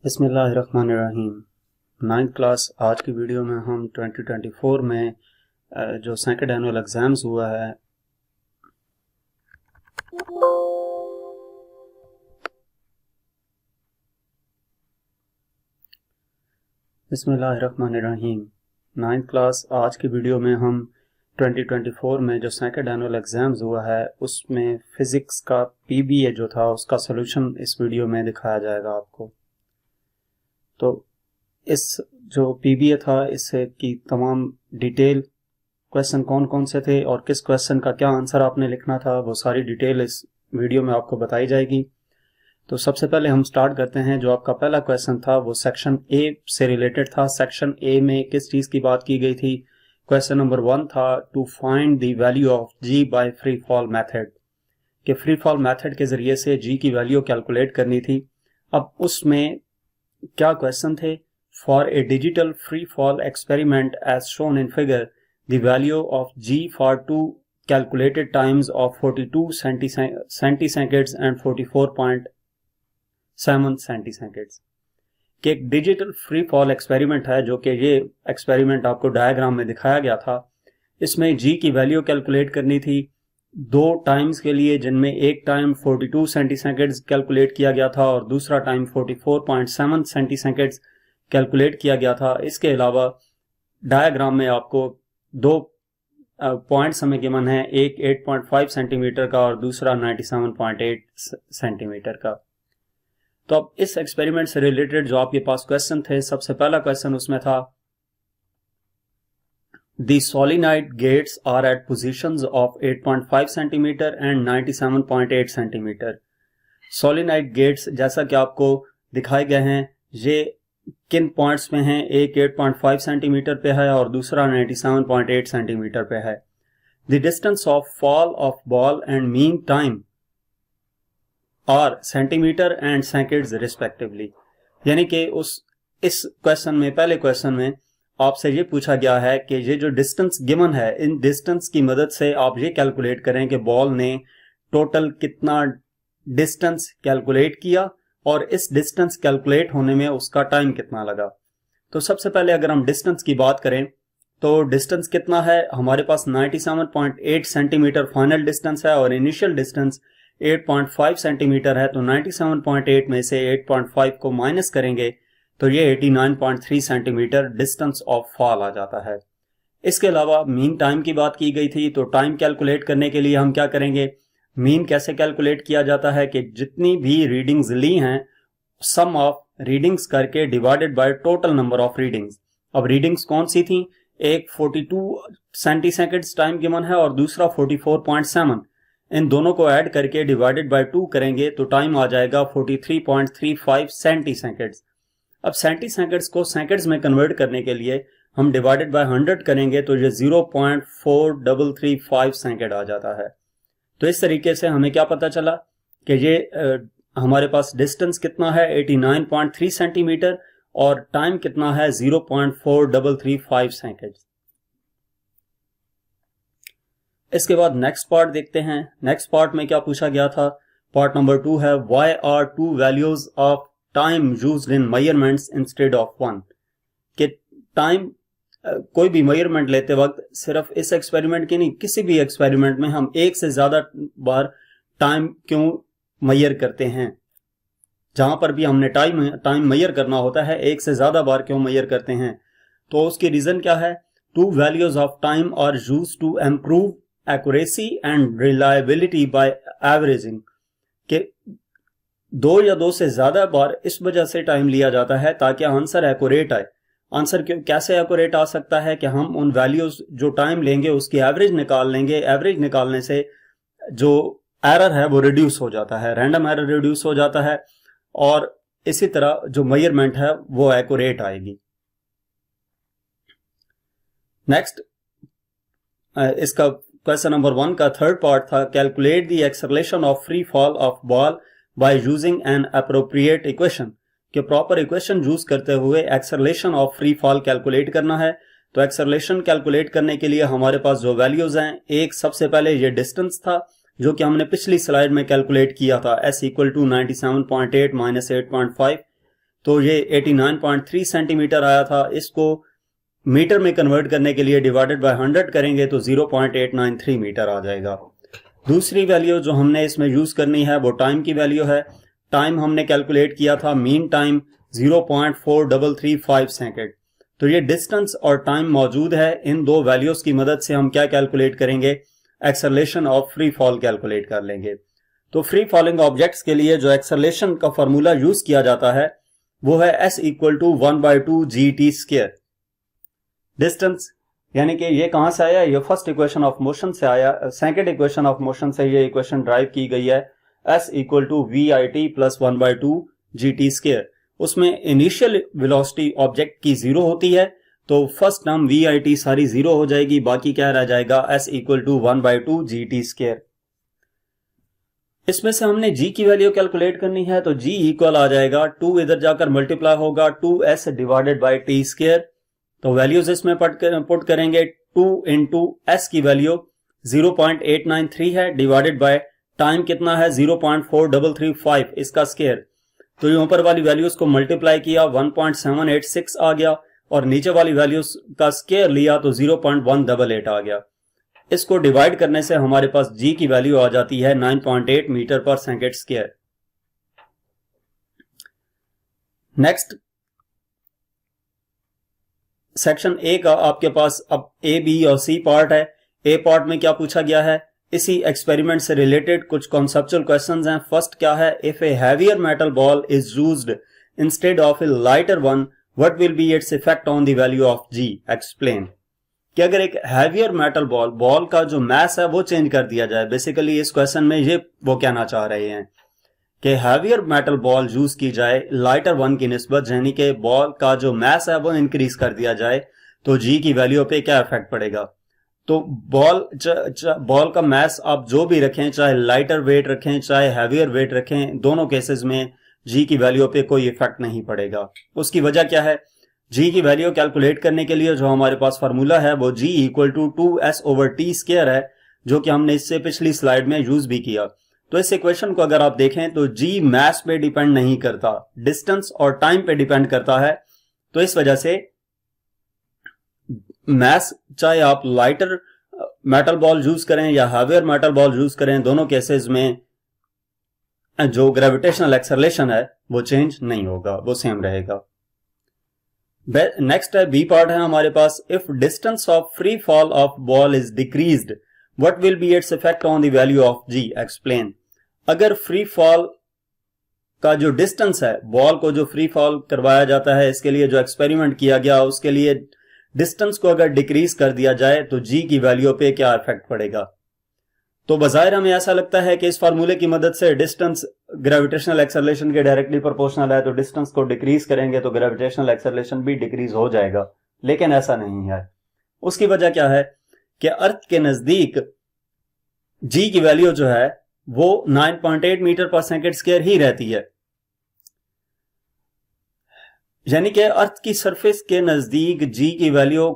बिस्मिल्लाहिर्रहमानिर्रहीम। 9th class आज की वीडियो में हम 2024 में जो सेकंड एनुअल एग्ज़ाम्स हुआ है बिस्मिल्लाहिर्रहमानिर्रहीम। 9th क्लास आज की वीडियो में हम 2024 में जो सेकंड एनुअल एग्ज़ाम्स हुआ है उसमें फ़िज़िक्स का पीबीए जो था उसका सॉल्यूशन इस वीडियो में दिखाया जाएगा आपको। तो इस जो पीबीए था इससे की तमाम डिटेल क्वेश्चन कौन कौन से थे और किस क्वेश्चन का क्या आंसर आपने लिखना था वो सारी डिटेल इस वीडियो में आपको बताई जाएगी। तो सबसे पहले हम स्टार्ट करते हैं। जो आपका पहला क्वेश्चन था वो सेक्शन ए से रिलेटेड था। सेक्शन ए में किस चीज़ की बात की गई थी? क्वेश्चन नंबर 1 था to find the value of g by free fall method, कि फ्री फॉल मेथड के ज़रिए से जी की वैल्यू कैलकुलेट करनी थी। अब उसमें क्या क्वेश्चन थे? For a digital free fall experiment as shown in figure the value of G for 2 calculated times of 42 centiseconds and 44.7 centiseconds. कि एक डिजिटल फ्री फॉल एक्सपेरिमेंट है, जो कि ये एक्सपेरिमेंट आपको डायग्राम में दिखाया गया था। इसमें जी की वैल्यू कैलकुलेट करनी थी 2 टाइम्स के लिए, जिनमें एक टाइम 42 सेंटीसेकंड्स कैलकुलेट किया गया था और दूसरा टाइम 44.7 सेंटीसेकंड्स कैलकुलेट किया गया था। इसके अलावा डायग्राम में आपको 2 पॉइंट्स हमें गिवन है, एक 8.5 सेंटीमीटर का और दूसरा 97.8 सेंटीमीटर का। तो अब इस एक्सपेरिमेंट से रिलेटेड जो आपके पास क्वेश्चन थे, सबसे पहला क्वेश्चन उसमें था The solenoid gates are at positions of 8.5 centimeter and 97.8 centimeter. Solenoid gates जैसा कि आपको दिखाए गए हैं, ये किन पॉइंट्स में हैं? एक 8.5 सेंटीमीटर पे है और दूसरा 97.8 सेंटीमीटर पे है। The distance of fall of ball and mean time are centimeter and seconds respectively. यानी कि इस क्वेश्चन में, पहले क्वेश्चन में आपसे ये पूछा गया है कि ये जो डिस्टेंस गिवन है, इन डिस्टेंस की मदद से आप ये कैलकुलेट करें कि बॉल ने टोटल कितना डिस्टेंस कैलकुलेट किया और इस डिस्टेंस कैलकुलेट होने में उसका टाइम कितना लगा। तो सबसे पहले अगर हम डिस्टेंस की बात करें तो डिस्टेंस कितना है? हमारे पास 97.8 सेंटीमीटर फाइनल डिस्टेंस है और इनिशियल डिस्टेंस 8.5 सेंटीमीटर है। तो 97.8 में से 8.5 को माइनस करेंगे तो ये 89.3 सेंटीमीटर डिस्टेंस ऑफ फॉल आ जाता है। इसके अलावा मीन टाइम की बात की गई थी। तो टाइम कैलकुलेट करने के लिए हम क्या करेंगे? मीन कैसे कैलकुलेट किया जाता है कि जितनी भी रीडिंग्स ली हैं, सम ऑफ रीडिंग्स करके divided by total number of readings. अब रीडिंग्स कौन सी थी? एक 42 सेंटीसेकंड्स टाइम गिवन है और दूसरा 44.7। इन दोनों को ऐड करके डिवाइडेड बाय 2 करेंगे तो टाइम आ जाएगा 43.35 सेंटीसेकंड्स। अब सेंटीसेकंड्स को सेकंड्स में कन्वर्ट करने के लिए हम डिवाइडेड बाय 100 करेंगे तो ये 0.4335 सेकंड आ जाता है। तो इस तरीके से हमें क्या पता चला कि ये हमारे पास डिस्टेंस कितना है 89.3 सेंटीमीटर और टाइम कितना है 0.4335 सेकंड। इसके बाद नेक्स्ट पार्ट देखते हैं। नेक्स्ट पार्ट में क्या पूछा गया था? पार्ट नंबर 2 है why are 2 values of time used in measurements instead of 1। कि टाइम कोई भी मेजरमेंट लेते वक्त, सिर्फ इस एक्सपेरिमेंट की नहीं, किसी भी एक्सपेरिमेंट में हम एक से ज्यादा बार टाइम क्यों मेजर करते हैं? जहां पर भी हमने टाइम मेजर करना होता है, एक से ज्यादा बार क्यों मेजर करते हैं? तो उसकी रीजन क्या है? 2 values of time are used to improve accuracy and reliability by averaging. कि 2 या 2 से ज्यादा बार इस वजह से टाइम लिया जाता है ताकि आंसर एक्यूरेट आए। आंसर कैसे एक्यूरेट आ सकता है? कि हम उन वैल्यूज जो टाइम लेंगे उसकी एवरेज निकाल लेंगे। एवरेज निकालने से जो एरर है वो रिड्यूस हो जाता है, रैंडम एरर रिड्यूस हो जाता है और इसी तरह जो मेजरमेंट है वो एक्यूरेट आएगी। नेक्स्ट, इसका क्वेश्चन नंबर 1 का थर्ड पार्ट था calculate the acceleration of free fall of ball by using an appropriate equation. कि प्रॉपर इक्वेशन यूज करते हुए acceleration of free fall calculate करना है। तो एक्सेलरेशन कैलकुलेट करने के लिए हमारे पास जो वैल्यूज हैं, एक सबसे पहले ये डिस्टेंस था जो कि हमने पिछली स्लाइड में कैलकुलेट किया था, s = 97.8 - 8.5। तो ये 89.3 सेंटीमीटर आया था। इसको मीटर में कन्वर्ट करने के लिए डिवाइडेड बाय 100 करेंगे तो 0.893 मीटर आ जाएगा। दूसरी वैल्यू जो हमने इसमें यूज करनी है वो टाइम की वैल्यू है। टाइम हमने कैलकुलेट किया था मीन टाइम 0.4335 सेकेंड। तो ये डिस्टेंस और टाइम मौजूद है। इन दो वैल्यूज की मदद से हम क्या कैलकुलेट करेंगे, acceleration of free fall calculate कर लेंगे। तो फ्री फॉलिंग ऑब्जेक्ट्स के लिए जो एक्सेलरेशन का फॉर्मूला यूज किया जाता है वो है s equal to 1/2 gt square. Distance यानी कि ये कहां से आया, ये फर्स्ट इक्वेशन ऑफ मोशन से आया, सेकंड इक्वेशन ऑफ मोशन से ये इक्वेशन ड्राइव की गई है। s equal to VIT plus 1/2 GT square. उसमें इनिशियल वेलोसिटी ऑब्जेक्ट की 0 होती है, तो फर्स्ट टर्म VIT सारी 0 हो जाएगी, बाकी क्या रह जाएगा s equal to 1/2 GT square. इसमें से हमने g की वैल्यू कैलकुलेट करनी है, तो g इक्वल आ जाएगा 2 इधर जाकर मल्टीप्लाई होगा 2s divided by t square. तो वैल्यूज इसमें पुट करेंगे। 2 इंटू एस की वैल्यू 0.893 है डिवाइडेड बाय टाइम कितना है 0.4335 इसका स्क्वायर। तो ये ऊपर वाली वैल्यूज को मल्टीप्लाई किया 1.786 आ गया और नीचे वाली वैल्यूज का स्क्वायर लिया तो 0.188 आ गया। इसको डिवाइड करने से हमारे पास g की वैल्यू आ जाती है 9.8 मीटर पर second square. Next section A का आपके पास अब ए, बी और सी पार्ट है। ए पार्ट में क्या पूछा गया है, इसी एक्सपेरिमेंट से रिलेटेड कुछ कॉन्सेप्चुअल क्वेश्चंस हैं। फर्स्ट क्या है, if a heavier metal ball is used instead of a lighter one what will be its effect on the value of g, explain. कि अगर एक हैवियर मेटल बॉल का जो मास है वो चेंज कर दिया जाए, बेसिकली इस क्वेश्चन में ये वो कहना चाह रहे हैं कि हैवियर मेटल बॉल यूज की जाए लाइटर वन की निस्बत, यानी कि बॉल का जो मास है वो इंक्रीज कर दिया जाए, तो जी की वैल्यू पे क्या इफेक्ट पड़ेगा। तो बॉल का मास आप जो भी रखें, चाहे लाइटर वेट रखें चाहे हैवियर वेट रखें, दोनों केसेस में जी की वैल्यू पे कोई इफेक्ट नहीं पड़ेगा। उसकी वजह क्या है, जी की वैल्यू कैलकुलेट करने के लिए जो हमारे पास फार्मूला है वो G equal to 2s over T square है, जो कि हमने इससे पिछली स्लाइड में यूज भी किया। तो इस इक्वेशन को अगर आप देखें तो g मास पे डिपेंड नहीं करता, डिस्टेंस और टाइम पे डिपेंड करता है। तो इस वजह से मास चाहे आप लाइटर मेटल बॉल यूज करें या हैवियर मेटल बॉल यूज करें, दोनों केसेस में जो ग्रेविटेशनल एक्सेलरेशन है वो चेंज नहीं होगा, वो सेम रहेगा। नेक्स्ट है बी पार्ट है हमारे पास, if distance of free fall of ball is decreased what will be its effect on the value of g, explain. अगर फ्री फॉल का जो डिस्टेंस है, बॉल को जो फ्री फॉल करवाया जाता है, इसके लिए जो एक्सपेरिमेंट किया गया उसके लिए डिस्टेंस को अगर डिक्रीज कर दिया जाए तो जी की वैल्यू पे क्या इफेक्ट पड़ेगा। तो बजाय हमें ऐसा लगता है कि इस फार्मूले की मदद से डिस्टेंस ग्रेविटेशनल एक्सेलरेशन के डायरेक्टली प्रोपोर्शनल है, तो डिस्टेंस को डिक्रीज करेंगे तो ग्रेविटेशनल एक्सेलरेशन भी डिक्रीज हो जाएगा, लेकिन ऐसा नहीं है। उसकी वजह क्या है कि अर्थ के नजदीक जी की वैल्यू जो है वो 9.8 मीटर पर सेकेंड स्क्वायर ही रहती है, यानी कि अर्थ की सरफेस के नजदीक जी की वैल्यू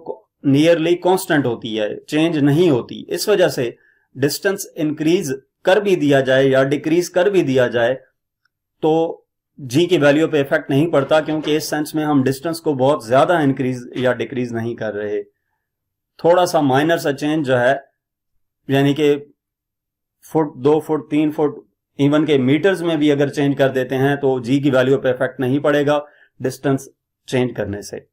नियरली कांस्टेंट होती है, चेंज नहीं होती। इस वजह से डिस्टेंस इंक्रीज कर भी दिया जाए या डिक्रीज कर भी दिया जाए तो जी की वैल्यू पे इफेक्ट नहीं पड़ता, क्योंकि इस सेंस में हम डिस्टेंस को बहुत ज्यादा इंक्रीज या डिक्रीज नहीं कर रहे। थोड़ा सा माइनर सा चेंज जो है, यानी कि फुट, 2 फुट, 3 फुट, इवन के मीटर्स में भी अगर चेंज कर देते हैं तो जी की वैल्यू पे इफेक्ट नहीं पड़ेगा डिस्टेंस चेंज करने से।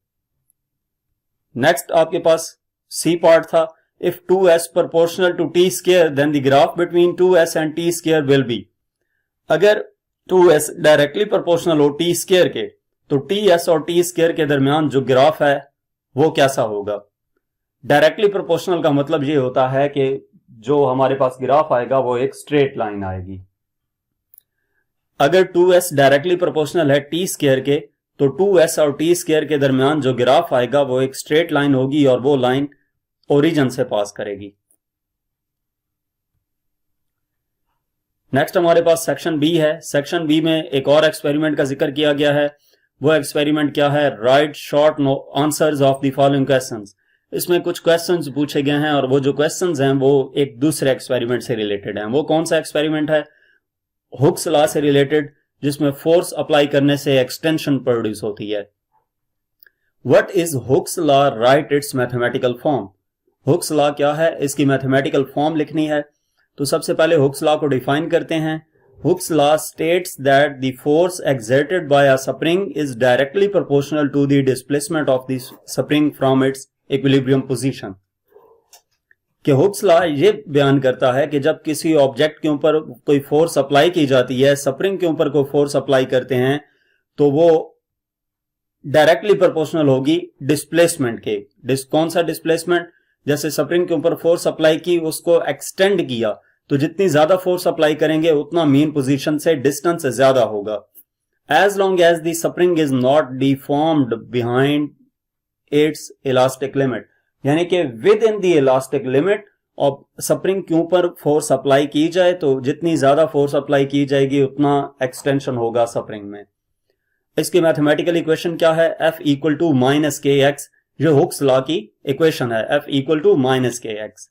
नेक्स्ट आपके पास सी पार्ट था, if 2s proportional to t square then the graph between 2s and t square will be। अगर 2s डायरेक्टली प्रोपोर्शनल हो t स्क्वायर के, तो ts और t स्क्वायर के दरमियान जो ग्राफ है वो कैसा होगा। डायरेक्टली प्रोपोर्शनल का मतलब ये होता है कि जो हमारे पास ग्राफ आएगा वो एक स्ट्रेट लाइन आएगी। अगर 2s डायरेक्टली प्रोपोर्शनल है t स्क्वायर के, तो 2s और t स्क्वायर के दरमियान जो ग्राफ आएगा वो एक स्ट्रेट लाइन होगी और वो लाइन ओरिजिन से पास करेगी। नेक्स्ट हमारे पास सेक्शन बी है। सेक्शन बी में एक और एक्सपेरिमेंट का जिक्र किया गया है। वो एक्सपेरिमेंट क्या है, right short answers of the following questions. इसमें कुछ क्वेश्चंस पूछे गए हैं और वो जो क्वेश्चंस हैं वो एक दूसरे एक्सपेरिमेंट से रिलेटेड हैं। वो कौन सा एक्सपेरिमेंट है, हुक्स लॉ से रिलेटेड। जिसमें फोर्स अप्लाई करने से एक्सटेंशन प्रोड्यूस होती है। What is Hooke's law? Right it's mathematical form. Hooke's law क्या है, इसकी मैथमेटिकल फॉर्म लिखनी है। तो सबसे पहले हुक्स लॉ को डिफाइन करते हैं। Hooke's law states that the force exerted by a spring is directly proportional to the displacement of the spring from its equilibrium position. कि हुक्स लॉ ये बयान करता है कि जब किसी ऑब्जेक्ट के ऊपर कोई फोर्स अप्लाई की जाती है, स्प्रिंग के ऊपर कोई फोर्स अप्लाई करते हैं, तो वो डायरेक्टली प्रोपोर्शनल होगी डिस्प्लेसमेंट के। कौन सा डिस्प्लेसमेंट? जैसे स्प्रिंग के ऊपर फोर्स अप्लाई की, उसको एक्सटेंड किया, तो जितनी ज्यादा फोर्स अप्लाई करेंगे उतना मेन पोजीशन से डिस्टेंस ज्यादा होगा। As long as the spring is not deformed behind its elastic limit, यानी कि within the elastic limit और स्प्रिंग के ऊपर फोर्स अप्लाई की जाए, तो जितनी ज्यादा फोर्स अप्लाई की जाएगी उतना एक्सटेंशन होगा स्प्रिंग में। इसकी मैथमेटिकल इक्वेशन क्या है? F equal to minus k x, जो हुक्स लॉ की इक्वेशन है, F equal to minus k x.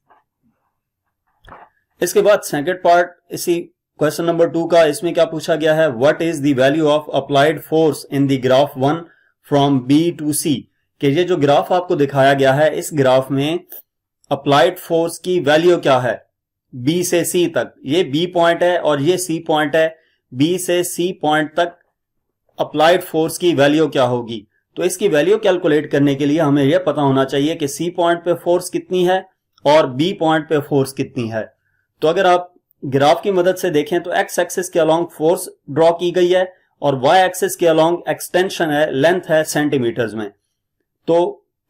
इसके बाद सेकंड पार्ट इसी क्वेश्चन नंबर 2 का, इसमें क्या पूछा गया है? What is the value of applied force in the graph 1 from B to C? कि ये जो ग्राफ आपको दिखाया गया है, इस ग्राफ में अप्लाइड फोर्स की वैल्यू क्या है B से C तक। ये B पॉइंट है और ये C पॉइंट है। B से C पॉइंट तक अप्लाइड फोर्स की वैल्यू क्या होगी? तो इसकी वैल्यू कैलकुलेट करने के लिए हमें यह पता होना चाहिए कि C पॉइंट पे फोर्स कितनी है और B पॉइंट पे फोर्स कितनी है। तो अगर आप ग्राफ की मदद से देखें तो एक्स एक्सिस के अलोंग फोर्स ड्रॉ की गई है और वाई एक्सिस के अलोंग एक्सटेंशन है, लेंथ है सेंटीमीटर्स में। तो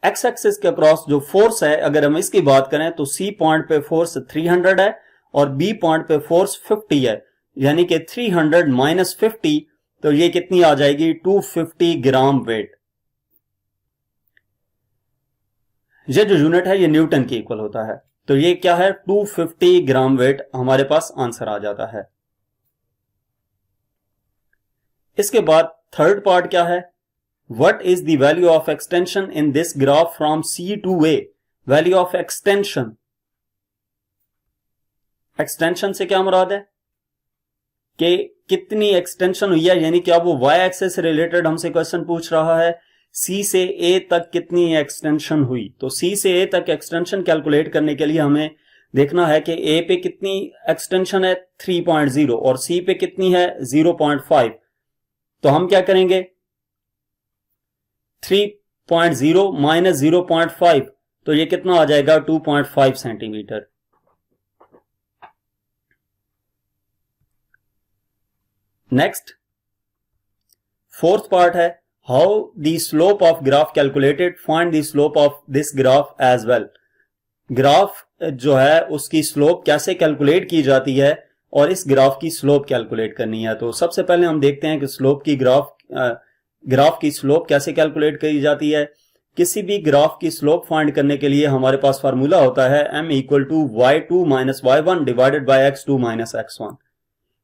एक्स एक्सिस के अक्रॉस जो फोर्स है, अगर हम इसकी बात करें तो C पॉइंट पे फोर्स 300 है और B पॉइंट पे फोर्स 50 है, यानी कि 300 माइनस 50, तो ये कितनी आ जाएगी? 250 ग्राम वेट। ये जो यूनिट है ये न्यूटन की इक्वल होता है, तो ये क्या है? 250 ग्राम वेट हमारे पास आंसर आ जाता है। इसके बाद थर्ड पार्ट क्या है? What is the value of extension in this graph from C to A? Value of extension, extension से क्या मुराद है कि कितनी एक्सटेंशन हुई है, यानी कि अब वो वाई एक्सिस से रिलेटेड हमसे क्वेश्चन पूछ रहा है C से A तक कितनी एक्सटेंशन हुई। तो C से A तक एक्सटेंशन कैलकुलेट करने के लिए हमें देखना है कि A पे कितनी एक्सटेंशन है 3.0 और C पे कितनी है 0.5। तो हम क्या करेंगे? 3.0 माइनस 0.5, तो ये कितना आ जाएगा? 2.5 सेंटीमीटर। नेक्स्ट फोर्थ पार्ट है, how the slope of graph calculated, find the slope of this graph as well. Graph जो है उसकी स्लोप कैसे कैलकुलेट की जाती है और इस ग्राफ की स्लोप कैलकुलेट करनी है। तो सबसे पहले हम देखते हैं कि स्लोप की ग्राफ की स्लोप कैसे कैलकुलेट की जाती है। किसी भी ग्राफ की स्लोप फाइंड करने के लिए हमारे पास फार्मूला होता है m equal to y2 minus y1 divided by x2 minus x1।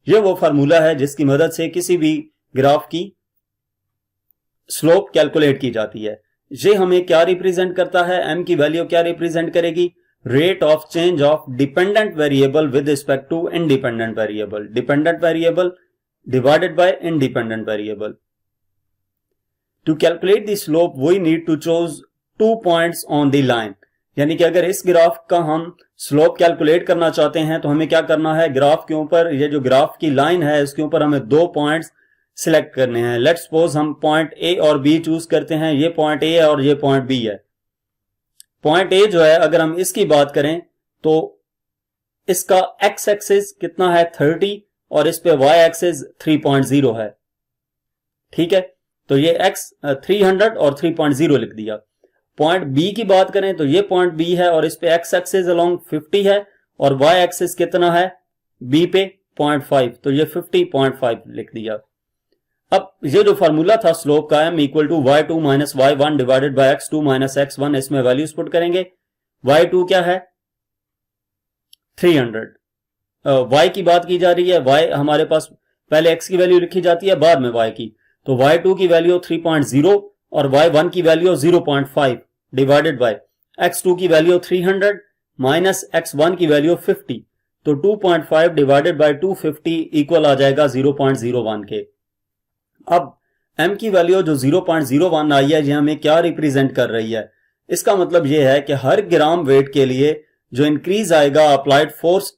ये वो फार्मूला है जिसकी मदद से किसी भी ग्राफ की स्लोप कैलकुलेट की जाती है। ये हमें क्या रिप्रेजेंट करता है? m की वैल्यू क्या रिप्रेजेंट करेगी? Rate of change of dependent variable with respect to independent variable, dependent variable divided by independent variable. To calculate the slope we need to choose 2 points on the line, यानी कि अगर इस graph का हम slope calculate करना चाहते हैं तो हमें क्या करना है? ग्राफ के ऊपर, ये जो ग्राफ की लाइन है इसके ऊपर हमें 2 पॉइंट्स सिलेक्ट करने हैं। लेट्स सपोज हम पॉइंट ए और बी चूज करते हैं। ये पॉइंट ए है और ये पॉइंट बी है। पॉइंट ए जो है, अगर हम इसकी बात करें तो इसका एक्स एक्सिस कितना है 30 और इस पे वाई एक्सिस 3.0 है। ठीक है, तो ये x 300 और 3.0 लिख दिया। पॉइंट बी की बात करें तो ये पॉइंट बी है और इस पे एक्स एक्सिस अलोंग 50 है और वाई एक्सिस कितना है बी पे 0.5, तो ये 50.5 लिख दिया। अब ये जो फार्मूला था स्लोप का m equal to y2 minus y1 divided by x2 minus x1, इसमें वैल्यूज पुट करेंगे। y2 क्या है 300, y की बात की जा रही है। y हमारे पास पहले x की वैल्यू लिखी जाती है बाद में y की, तो y2 की वैल्यू 3.0 और y1 की वैल्यू 0.5 डिवाइडेड बाय x2 की वैल्यू 300 माइनस x1 की वैल्यू 50, तो 2.5 डिवाइडेड बाय 250 इक्वल आ जाएगा 0.01 के। अब m की वैल्यू जो 0.01 आई है, ये हमें क्या रिप्रेजेंट कर रही है? इसका मतलब ये है कि हर ग्राम वेट के लिए जो इंक्रीज आएगा अप्लाइड फोर्स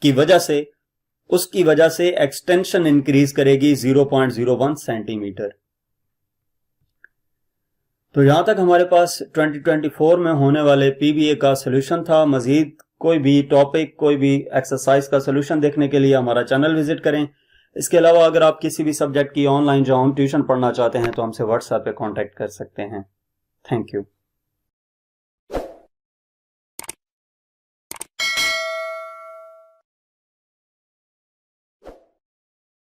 की वजह से, उसकी वजह से एक्सटेंशन इंक्रीज करेगी 0.01 सेंटीमीटर। तो यहां तक हमारे पास 2024 में होने वाले पीबीए का सॉल्यूशन था। मजीद कोई भी टॉपिक, कोई भी एक्सरसाइज का सॉल्यूशन देखने के लिए हमारा चैनल विजिट करें। इसके अलावा अगर आप किसी भी सब्जेक्ट की ऑनलाइन जो होम ट्यूशन पढ़ना चाहते हैं तो हमसे व्हाट्सएप पे कांटेक्ट कर सकते हैं। Thank you.